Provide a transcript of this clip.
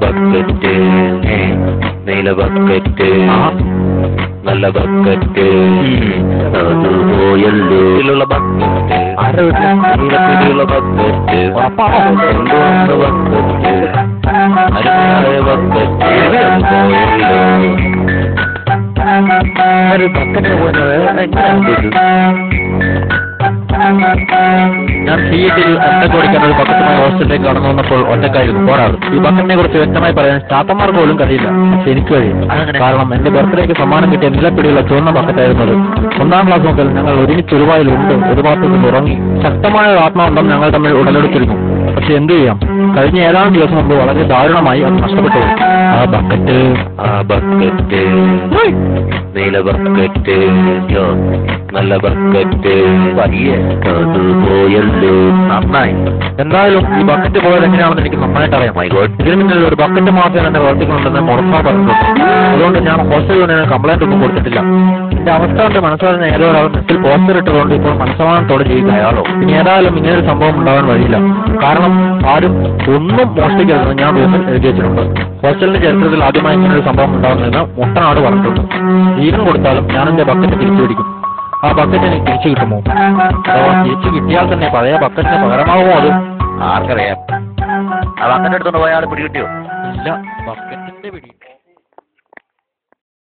Bucket നീല bucket നല്ല bucket അത് പോയല്ലോ ബക്കറ്റ് നീലത്തിലുള്ള ബക്കറ്റ് കൊണ്ടുവന്ന ബക്കറ്റ് അരുമായ ബക്കറ്റ് പോയല്ലോ. ഒരു ബക്കറ്റിന് പോകുന്നത് ഞാൻ തിയേറ്ററിൽ ഒറ്റക്ക് ഓടിക്കാൻ ഒരു ബക്കറ്റുമായി ഹോസ്റ്റലിലേക്ക് കടന്നു വന്നപ്പോൾ ഒറ്റക്കായിരുന്നു പോരാറ്. ഈ ബക്കറ്റിനെ കുറിച്ച് വ്യക്തമായി പറയാൻ സ്റ്റാഫന്മാർക്ക് പോലും കഴിയില്ല. പക്ഷെ എനിക്ക് കഴിയും. കാരണം എന്റെ ബർത്ത്ഡേക്ക് സമ്മാനം കിട്ടിയ നിലപ്പിടിയുള്ള ചുവന്ന ബക്കറ്റായിരുന്നത്. 1ാം ക്ലാസ് മുതൽ ഞങ്ങൾ ഒരുമിച്ച് ഒരുപായിലുണ്ട്, ഒരു ഭാഗത്തുനിന്ന് ഉറങ്ങി. ശക്തമായ ആത്മാബന്ധം ഞങ്ങൾ തമ്മിൽ ഉടലെടുത്തിരുന്നു. പക്ഷെ എന്തു ചെയ്യാം, കഴിഞ്ഞ ഏതാനും ദിവസം മുമ്പ് വളരെ ദാരുണമായി അത് നഷ്ടപ്പെട്ടു. ആ ബക്കറ്റ് നീല ബക്കറ്റ് നല്ല ബക്കറ്റ് അത് പോയല്ലോ. നന്നായി. എന്തായാലും ഈ ബക്കറ്റ് പോയത് എങ്ങനെയാണെന്ന് എനിക്ക് നന്നായിട്ട് അറിയാം. ഇതിന് മുന്നിൽ ഒരു ബക്കറ്റ് മാത്രം എന്നെ പ്രവർത്തിക്കുന്നുണ്ടെന്ന് മുറപ്പാ പറഞ്ഞിട്ടുണ്ട്. അതുകൊണ്ട് ഞാൻ ഹോസ്റ്റൽ യൂണിയന് കംപ്ലൈന്റ് ഒന്നും കൊടുത്തിട്ടില്ല. എന്റെ അവസ്ഥ കൊണ്ട് മനസ്സിലാകുന്ന ഏതോ ഒരാൾ നെറ്റിൽ പോസ്റ്റർ ഇട്ടതുകൊണ്ട് ഇപ്പോൾ മനസ്സമാനത്തോടെ ചെയ്യുന്ന അയാളോ. ഇനി ഏതായാലും ഇങ്ങനൊരു സംഭവം ഉണ്ടാകാൻ വഴിയില്ല. കാരണം ആരും ഒന്നും മോഷ്ടിക്കരുതെന്ന് ഞാൻ വീട്ടിൽ എഴുതി വെച്ചിട്ടുണ്ട്. ഹോസ്റ്റലിന്റെ ചരിത്രത്തിൽ ആദ്യമായി ഇങ്ങനൊരു സംഭവം ഉണ്ടാകുന്നതെന്ന് മുട്ടനാട് പറഞ്ഞിട്ടുണ്ട്. ജീവൻ കൊടുത്താലും ഞാൻ എന്റെ ബക്കറ്റ് തിരിച്ചു പിടിക്കും. ആ ബക്കറ്റ് എനിക്ക് തിരിച്ചു കിട്ടുമോ? അഥവാ തിരിച്ചു കിട്ടിയാൽ തന്നെ പഴയ ബക്കറ്റിന് പകരമാകുമോ? അത് ആർക്കറിയാം. ആ ബക്കറ്റ് എടുത്തോണ്ട് പോയ ആൾ പിടികിട്ടിയോ? ഇല്ല, ബക്കറ്റിന്റെ പിടി